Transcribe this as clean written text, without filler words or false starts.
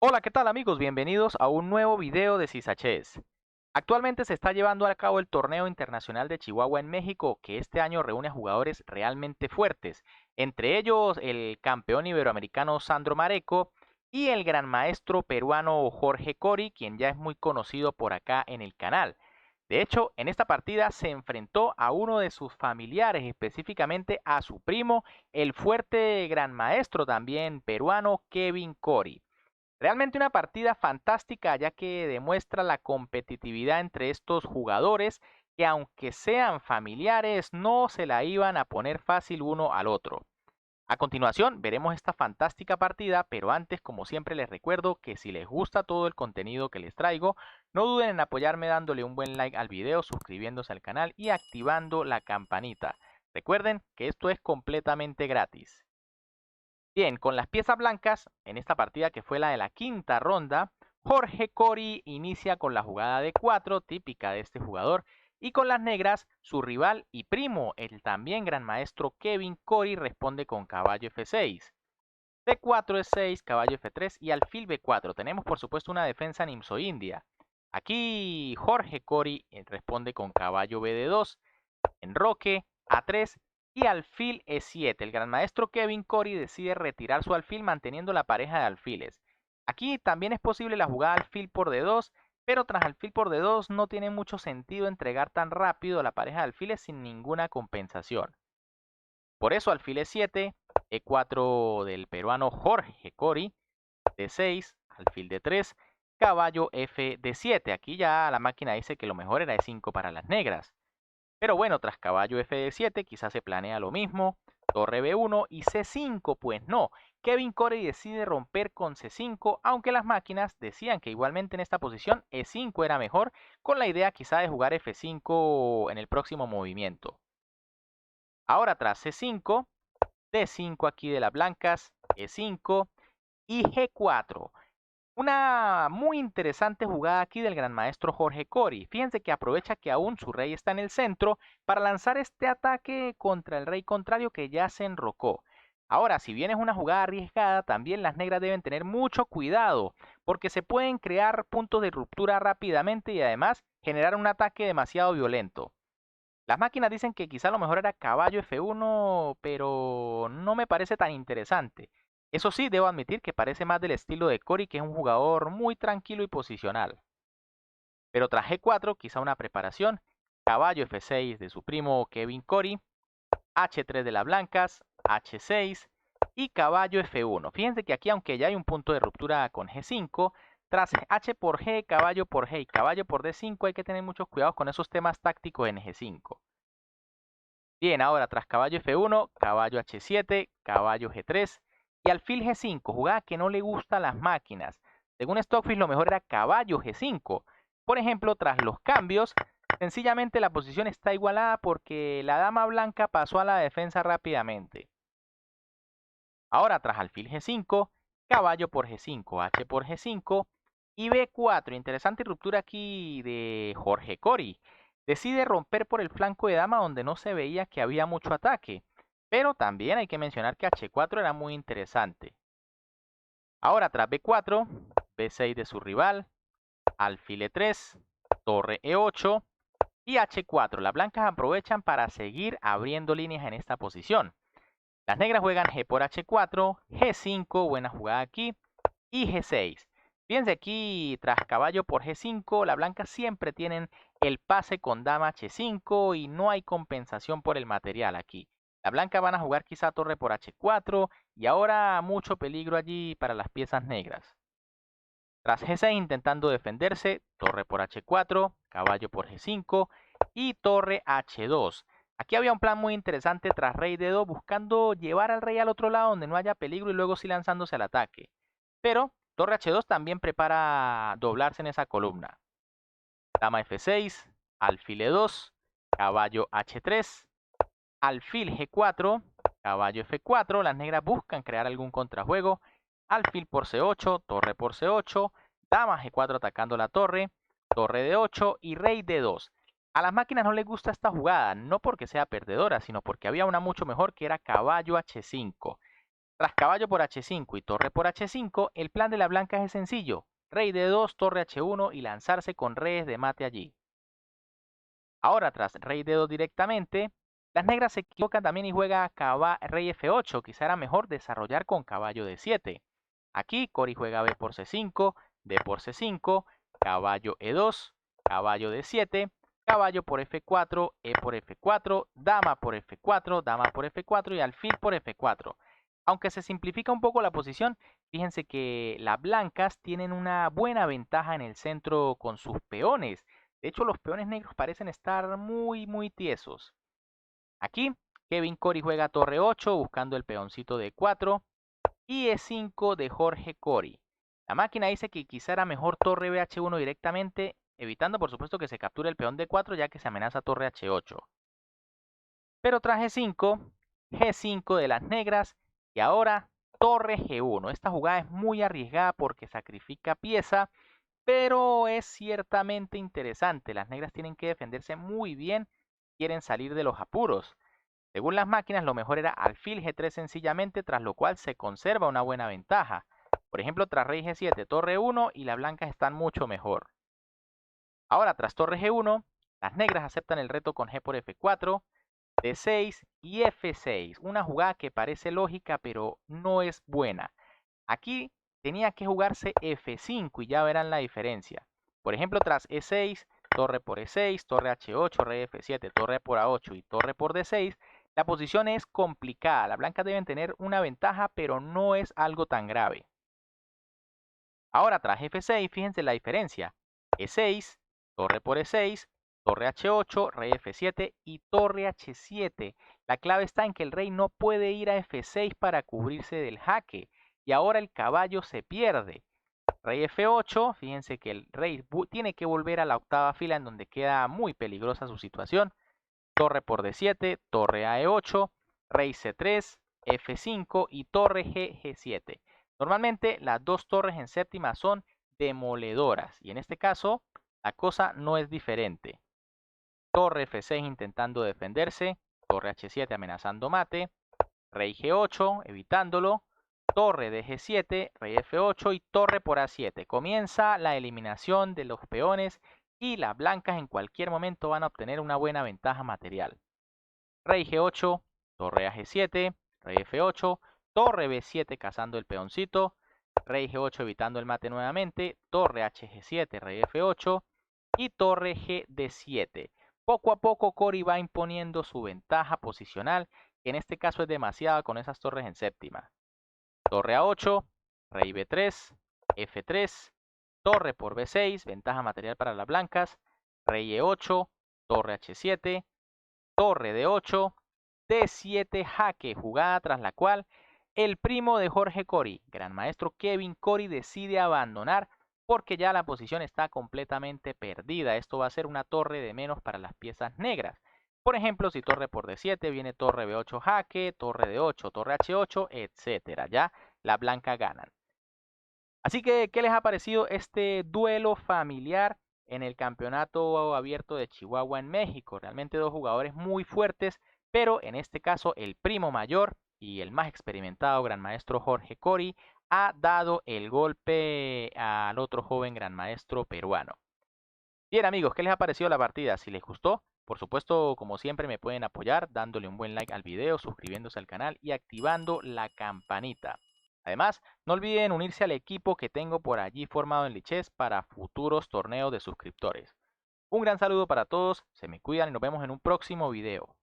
Hola, ¿qué tal amigos? Bienvenidos a un nuevo video de Sisachés. Actualmente se está llevando a cabo el Torneo Internacional de Chihuahua en México, que este año reúne a jugadores realmente fuertes, entre ellos el campeón iberoamericano Sandro Mareco y el gran maestro peruano Jorge Cori, quien ya es muy conocido por acá en el canal. De hecho, en esta partida se enfrentó a uno de sus familiares, específicamente a su primo, el fuerte gran maestro también peruano Kevin Cori. Realmente una partida fantástica ya que demuestra la competitividad entre estos jugadores que aunque sean familiares no se la iban a poner fácil uno al otro. A continuación veremos esta fantástica partida, pero antes como siempre les recuerdo que si les gusta todo el contenido que les traigo, no duden en apoyarme dándole un buen like al video, suscribiéndose al canal y activando la campanita. Recuerden que esto es completamente gratis. Bien, con las piezas blancas, en esta partida que fue la de la quinta ronda, Jorge Cori inicia con la jugada de 4, típica de este jugador, y con las negras, su rival y primo, el también gran maestro Kevin Cori, responde con caballo F6. D4 es 6, caballo F3 y alfil B4. Tenemos por supuesto una defensa nimzo-india. Aquí Jorge Cori responde con caballo BD2, enroque A3 y alfil E7. El gran maestro Kevin Cori decide retirar su alfil manteniendo la pareja de alfiles. Aquí también es posible la jugada alfil por D2, pero tras alfil por D2 no tiene mucho sentido entregar tan rápido la pareja de alfiles sin ninguna compensación. Por eso alfil E7, E4 del peruano Jorge Cori, D6, alfil D3, caballo F D7. Aquí ya la máquina dice que lo mejor era E5 para las negras. Pero bueno, tras caballo F7 quizás se planea lo mismo, torre B1 y C5, pues no. Kevin Corey decide romper con C5, aunque las máquinas decían que igualmente en esta posición E5 era mejor, con la idea quizá de jugar F5 en el próximo movimiento. Ahora tras C5, D5 aquí de las blancas, E5 y G4. Una muy interesante jugada aquí del gran maestro Jorge Cori. Fíjense que aprovecha que aún su rey está en el centro para lanzar este ataque contra el rey contrario que ya se enrocó. Ahora, si bien es una jugada arriesgada, también las negras deben tener mucho cuidado, porque se pueden crear puntos de ruptura rápidamente y además generar un ataque demasiado violento. Las máquinas dicen que quizá lo mejor era caballo F1, pero no me parece tan interesante. Eso sí, debo admitir que parece más del estilo de Cory, que es un jugador muy tranquilo y posicional. Pero tras G4, quizá una preparación, caballo F6 de su primo Kevin Cory, H3 de las blancas, H6 y caballo F1. Fíjense que aquí, aunque ya hay un punto de ruptura con G5, tras H por G, caballo por G y caballo por D5, hay que tener muchos cuidados con esos temas tácticos en G5. Bien, ahora tras caballo F1, caballo H7, caballo G3 y alfil G5, jugada que no le gusta a las máquinas. Según Stockfish, lo mejor era caballo G5. Por ejemplo, tras los cambios, sencillamente la posición está igualada porque la dama blanca pasó a la defensa rápidamente. Ahora tras alfil G5, caballo por G5, H por G5 y B4. Interesante ruptura aquí de Jorge Cori. Decide romper por el flanco de dama donde no se veía que había mucho ataque. Pero también hay que mencionar que H4 era muy interesante. Ahora tras B4, B6 de su rival, alfil E3, torre E8 y H4. Las blancas aprovechan para seguir abriendo líneas en esta posición. Las negras juegan G por H4, G5, buena jugada aquí, y G6. Fíjense aquí, tras caballo por G5, las blancas siempre tienen el pase con dama H5 y no hay compensación por el material aquí. Las blancas van a jugar quizá torre por H4 y ahora mucho peligro allí para las piezas negras. Tras G6 intentando defenderse, torre por H4, caballo por G5 y torre H2. Aquí había un plan muy interesante tras rey D2 buscando llevar al rey al otro lado donde no haya peligro y luego sí lanzándose al ataque. Pero torre H2 también prepara doblarse en esa columna. Dama F6, alfil E2, caballo H3, alfil G4, caballo F4. Las negras buscan crear algún contrajuego. Alfil por C8, torre por C8, dama G4 atacando la torre, torre D8 y rey D2. A las máquinas no les gusta esta jugada, no porque sea perdedora, sino porque había una mucho mejor que era caballo H5. Tras caballo por h5 y torre por h5, el plan de la blanca es sencillo. Rey d2, torre h1 y lanzarse con reyes de mate allí. Ahora, tras rey d2 directamente, las negras se equivocan también y juega rey f8. Quizá era mejor desarrollar con caballo d7. Aquí Cori juega b por c5, d por c5, caballo e2, caballo d7, caballo por f4, e por f4, dama por f4, dama por f4 y alfil por f4. Aunque se simplifica un poco la posición, fíjense que las blancas tienen una buena ventaja en el centro con sus peones. De hecho, los peones negros parecen estar muy tiesos. Aquí, Kevin Cori juega torre 8 buscando el peoncito de 4 y E5 de Jorge Cori. La máquina dice que quizá era mejor torre BH1 directamente, evitando por supuesto que se capture el peón D4 ya que se amenaza torre H8. Pero tras G5, G5 de las negras y ahora torre G1. Esta jugada es muy arriesgada porque sacrifica pieza, pero es ciertamente interesante. Las negras tienen que defenderse muy bien, quieren salir de los apuros. Según las máquinas, lo mejor era alfil G3 sencillamente, tras lo cual se conserva una buena ventaja. Por ejemplo, tras rey G7, torre 1 y las blancas están mucho mejor. Ahora, tras torre G1, las negras aceptan el reto con G por F4, D6 y F6. Una jugada que parece lógica, pero no es buena. Aquí tenía que jugarse F5 y ya verán la diferencia. Por ejemplo, tras E6, torre por E6, torre H8, rey F7, torre por A8 y torre por D6, la posición es complicada. Las blancas deben tener una ventaja, pero no es algo tan grave. Ahora, tras F6, fíjense la diferencia. E6, torre por E6, torre H8, rey F7 y torre H7. La clave está en que el rey no puede ir a F6 para cubrirse del jaque. Y ahora el caballo se pierde. Rey F8, fíjense que el rey tiene que volver a la octava fila en donde queda muy peligrosa su situación. Torre por D7, torre a E8, rey C3, F5 y torre G7. Normalmente las dos torres en séptima son demoledoras y en este caso la cosa no es diferente. Torre F6 intentando defenderse, torre H7 amenazando mate, rey G8 evitándolo, torre de G7, rey F8 y torre por A7. Comienza la eliminación de los peones y las blancas en cualquier momento van a obtener una buena ventaja material. Rey G8, torre a G7, rey F8, torre B7 cazando el peoncito, rey G8 evitando el mate nuevamente, torre HG7, rey F8 y torre GD7. Poco a poco Cori va imponiendo su ventaja posicional, que en este caso es demasiada con esas torres en séptima. Torre A8, rey B3, F3, torre por B6, ventaja material para las blancas, rey E8, torre H7, torre D8, D7 jaque, jugada tras la cual el primo de Jorge Cori, gran maestro Kevin Cori, decide abandonar porque ya la posición está completamente perdida. Esto va a ser una torre de menos para las piezas negras. Por ejemplo, si torre por D7 viene torre B8 jaque, torre D8, torre H8, etcétera. Ya la blanca ganan. Así que, ¿qué les ha parecido este duelo familiar en el campeonato abierto de Chihuahua en México? Realmente dos jugadores muy fuertes, pero en este caso el primo mayor y el más experimentado gran maestro Jorge Cori ha dado el golpe al otro joven gran maestro peruano. Bien amigos, ¿qué les ha parecido la partida? Si les gustó, por supuesto, como siempre me pueden apoyar dándole un buen like al video, suscribiéndose al canal y activando la campanita. Además, no olviden unirse al equipo que tengo por allí formado en Lichess para futuros torneos de suscriptores. Un gran saludo para todos, se me cuidan y nos vemos en un próximo video.